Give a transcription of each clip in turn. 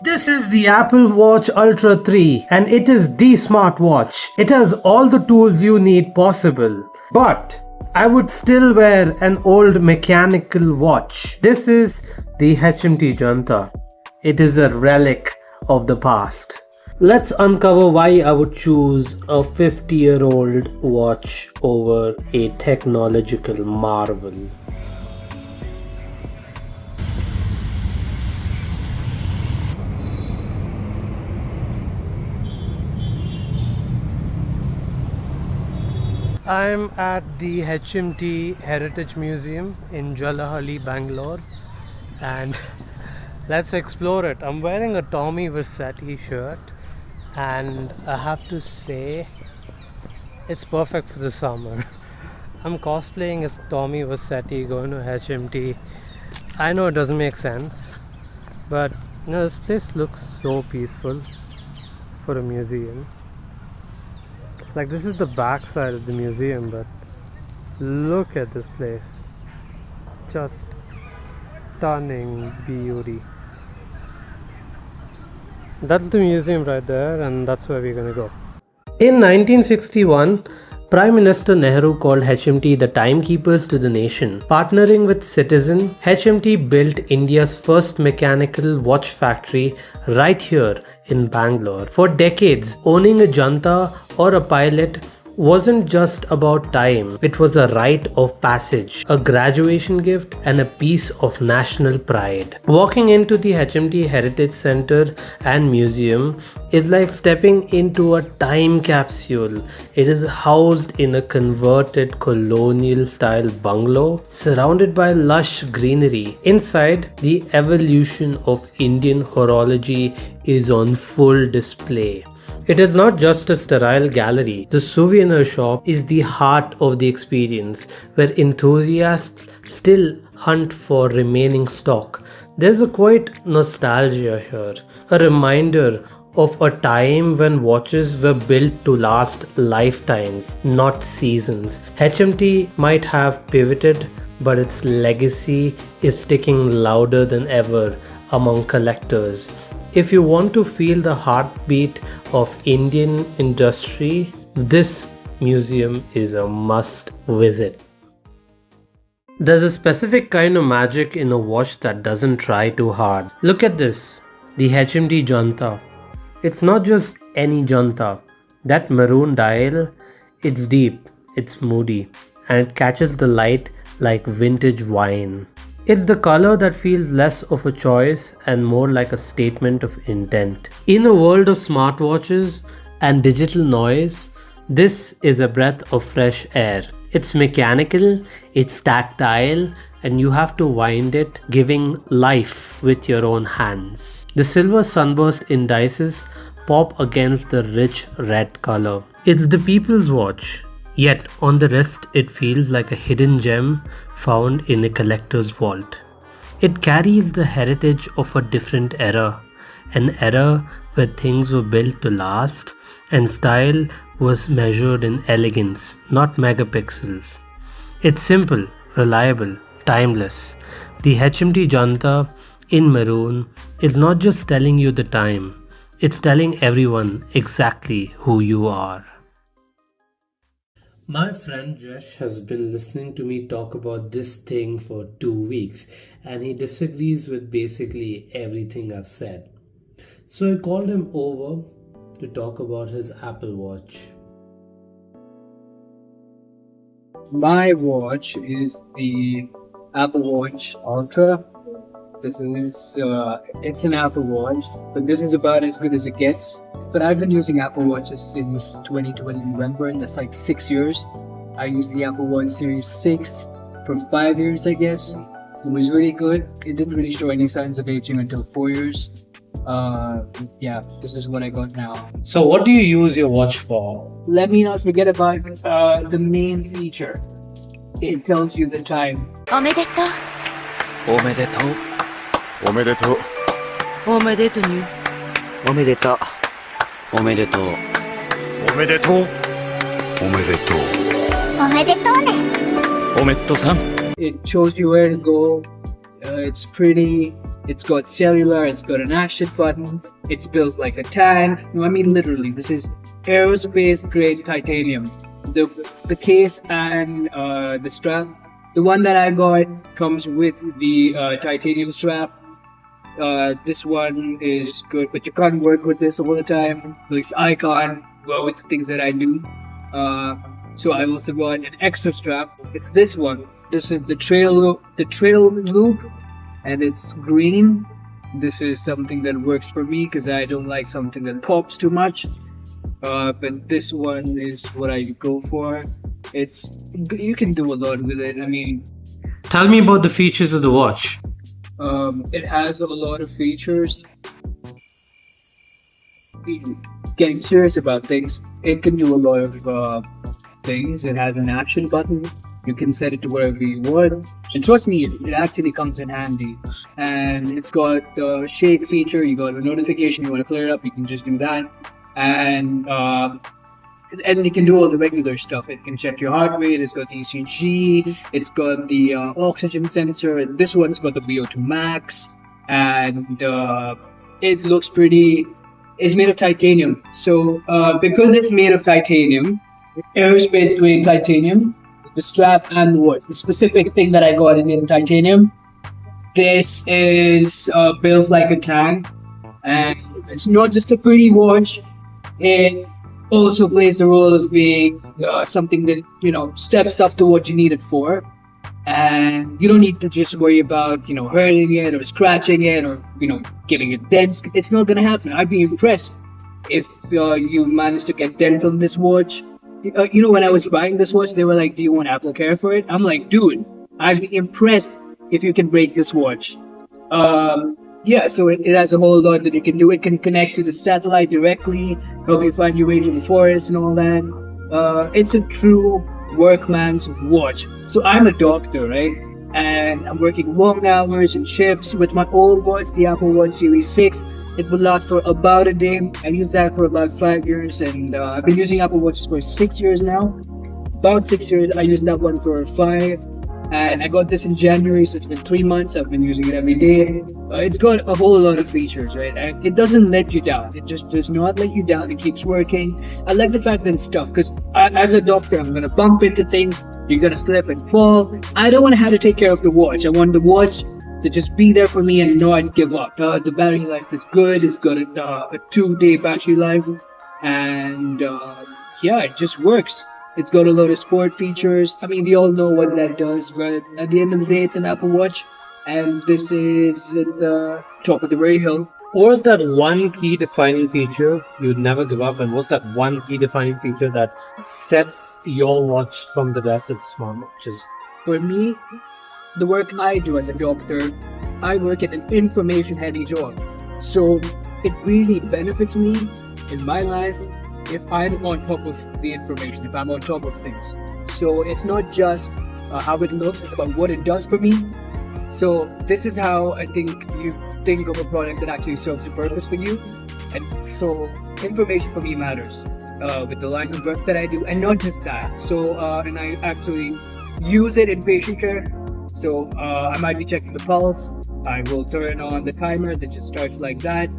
This is the Apple Watch Ultra 3 and it is the smartwatch. It has all the tools you need possible. But I would still wear an old mechanical watch. This is the HMT Janata. It is a relic of the past. Let's uncover why I would choose a 50-year-old watch over a technological marvel. I'm at the HMT Heritage Museum in Jalahalli, Bangalore, and let's explore it. I'm wearing a Tommy Vercetti shirt and I have to say it's perfect for the summer. I'm cosplaying as Tommy Vercetti going to HMT. I know it doesn't make sense, but this place looks so peaceful for a museum. Like, this is the back side of the museum, but look at this place. Just stunning beauty. That's the museum right there, and that's where we're gonna go. In 1961, Prime Minister Nehru called HMT the timekeepers to the nation. Partnering with Citizen, HMT built India's first mechanical watch factory right here in Bangalore. For decades, owning a Janta or a pilot wasn't just about time, it was a rite of passage, a graduation gift, and a piece of national pride. Walking into the HMT Heritage Center and Museum is like stepping into a time capsule. It is housed in a converted colonial style bungalow surrounded by lush greenery. Inside, the evolution of Indian horology is on full display. It is not just a sterile gallery. The souvenir shop is the heart of the experience, where enthusiasts still hunt for remaining stock. There's a quite nostalgia here, a reminder of a time when watches were built to last lifetimes, not seasons. HMT might have pivoted, but its legacy is sticking louder than ever among collectors. If you want to feel the heartbeat of Indian industry, this museum is a must visit. There's a specific kind of magic in a watch that doesn't try too hard. Look at this, the HMT Janata. It's not just any Janta. That maroon dial, it's deep, it's moody, and it catches the light like vintage wine. It's the color that feels less of a choice and more like a statement of intent. In a world of smartwatches and digital noise, this is a breath of fresh air. It's mechanical, it's tactile, and you have to wind it, giving life with your own hands. The silver sunburst indices pop against the rich red color. It's the people's watch, yet on the wrist it feels like a hidden gem found in a collector's vault. It carries the heritage of a different era, an era where things were built to last and style was measured in elegance, not megapixels. It's simple, reliable, timeless. The HMT Janata in maroon is not just telling you the time, it's telling everyone exactly who you are. My friend Jesh has been listening to me talk about this thing for 2 weeks and he disagrees with basically everything I've said. So I called him over to talk about his Apple Watch. My watch is the Apple Watch Ultra. This is it's an Apple Watch, but this is about as good as it gets. But I've been using Apple Watches since 2020 November, and that's like 6 years. I used the Apple Watch Series 6 for 5 years, I guess. It was really good. It didn't really show any signs of aging until 4 years. Yeah, this is what I got now. So what do you use your watch for? Let me not forget about the main feature. It tells you the time. おめでとう。おめでとう。おめでとう。おめでとうに。おめでとう。おめでとう。おめでとう。おめでとう。おめでとうね。おめっとさん。 It shows you where to go. It's pretty. It's got cellular, it's got an action button, it's built like a tank. No, I mean literally, this is aerospace grade titanium. The case and the strap, the one that I got comes with the titanium strap. This one is good, but you can't work with this all the time. At least I can't go with the things that I do. So I also got an extra strap. It's this one. This is the trail loop, and it's green. This is something that works for me because I don't like something that pops too much. But this one is what I go for. You can do a lot with it. I mean, Tell me about the features of the watch. it has a lot of features. Getting serious about things, it can do a lot of things. It has an action button. You can set it to wherever you want. And trust me, it actually comes in handy. And it's got the shake feature. You got a notification. You want to clear it up, you can just do that. And it can do all the regular stuff. It can check your heart rate. It's got the ECG. It's got the oxygen sensor. This one's got the VO2 max. And it looks pretty. It's made of titanium. So because it's made of titanium, aerospace grade titanium, the strap and the watch, the specific thing that I got in titanium, this is built like a tank. And it's not just a pretty watch. It also plays the role of being something that, steps up to what you need it for. And you don't need to just worry about, hurting it or scratching it or, giving it dents. It's not going to happen. I'd be impressed if you manage to get dents on this watch. When I was buying this watch, they were like, do you want Apple Care for it? I'm like, dude, I'd be impressed if you can break this watch. So it has a whole lot that you can do. It can connect to the satellite directly, help you find your way to the forest and all that. It's a true workman's watch. So I'm a doctor, right? And I'm working long hours and shifts with my old watch, the Apple Watch Series 6. It will last for about a day. I used that for about 5 years, and I've been using Apple Watches for 6 years now. About 6 years. I used that one for 5. And I got this in January, so it's been 3 months. I've been using it every day. It's got a whole lot of features, right? And it doesn't let you down. It just does not let you down. It keeps working. I like the fact that it's tough, because as a doctor, I'm going to bump into things. You're going to slip and fall. I don't want to have to take care of the watch. I want the watch to just be there for me and not give up. The battery life is good. It's got a 2-day battery life. And it just works. It's got a lot of sport features. I mean, we all know what that does, but at the end of the day, it's an Apple Watch, and this is at the top of the very hill. What's that one key defining feature you'd never give up, and what's that one key defining feature that sets your watch from the rest of the smartwatches? For me, the work I do as a doctor, I work at an information-heavy job. So it really benefits me in my life if I'm on top of the information, if I'm on top of things. So it's not just how it looks, it's about what it does for me. So this is how I think you think of a product that actually serves a purpose for you. And so information for me matters with the line of work that I do, and not just that. So and I actually use it in patient care. So I might be checking the pulse. I will turn on the timer that just starts like that,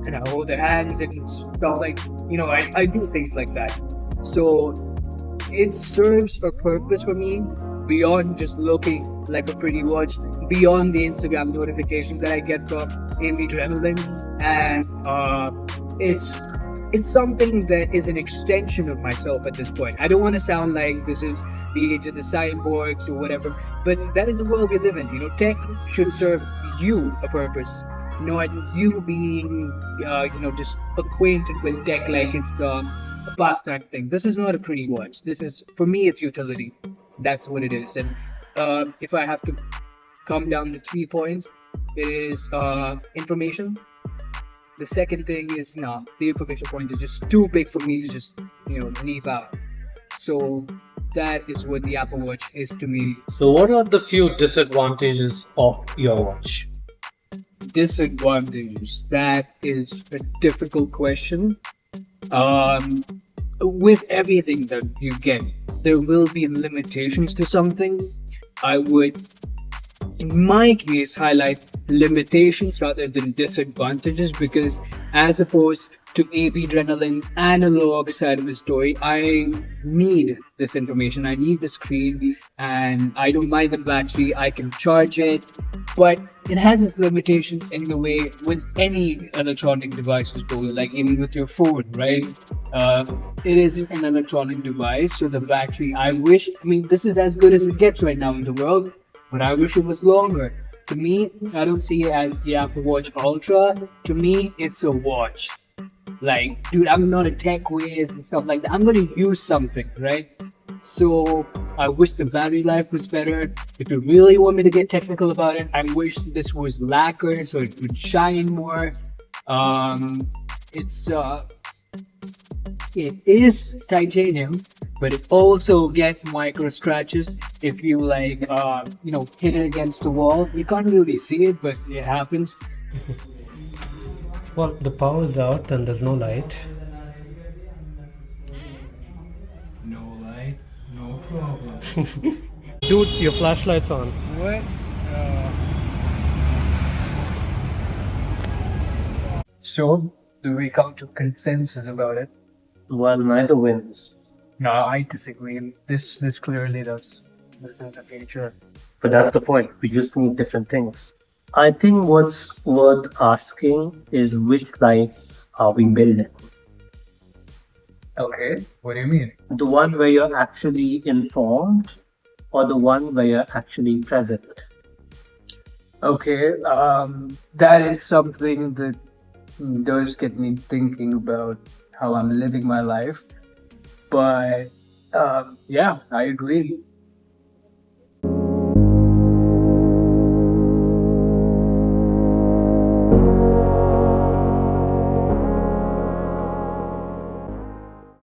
and I hold their hands and stuff like, I do things like that. So it serves a purpose for me beyond just looking like a pretty watch, beyond the Instagram notifications that I get from Amy Adrenaline. And it's something that is an extension of myself at this point. I don't want to sound like this is the age of the cyborgs or whatever, but that is the world we live in. Tech should serve you a purpose, not you being, just acquainted with tech like it's a pastime thing. This is not a pretty watch. This is, for me, it's utility. That's what it is. And if I have to come down to 3 points, it is information. The second thing is, the information point is just too big for me to just, leave out. So that is what the Apple Watch is to me. So what are the few disadvantages of your watch? Disadvantages? That is a difficult question. With everything that you get, there will be limitations to something. I would, in my case, highlight limitations rather than disadvantages, because as opposed to AP Adrenaline's analog side of the story, I need this information. I need the screen, and I don't mind the battery. I can charge it, but it has its limitations in the way with any electronic devices, though, like even with your phone, right? It is an electronic device, so the battery, I mean, this is as good as it gets right now in the world, but I wish it was longer. To me, I don't see it as the Apple Watch Ultra. To me, it's a watch. Like, dude, I'm not a tech whiz and stuff like that. I'm gonna use something, right? So I wish the battery life was better. If you really want me to get technical about it, I wish this was lacquered so it would shine more. It is titanium, but it also gets micro scratches if you hit it against the wall. You can't really see it, but it happens. Well, the power is out and there's no light. No light, no problem. Dude, your flashlight's on. What? So, do we come to consensus about it? Well, neither wins. No, I disagree. This clearly does. This is the future. But that's the point. We just need different things. I think what's worth asking is which life are we building? Okay, what do you mean? The one where you're actually informed or the one where you're actually present? Okay, that is something that does get me thinking about how I'm living my life. But yeah, I agree.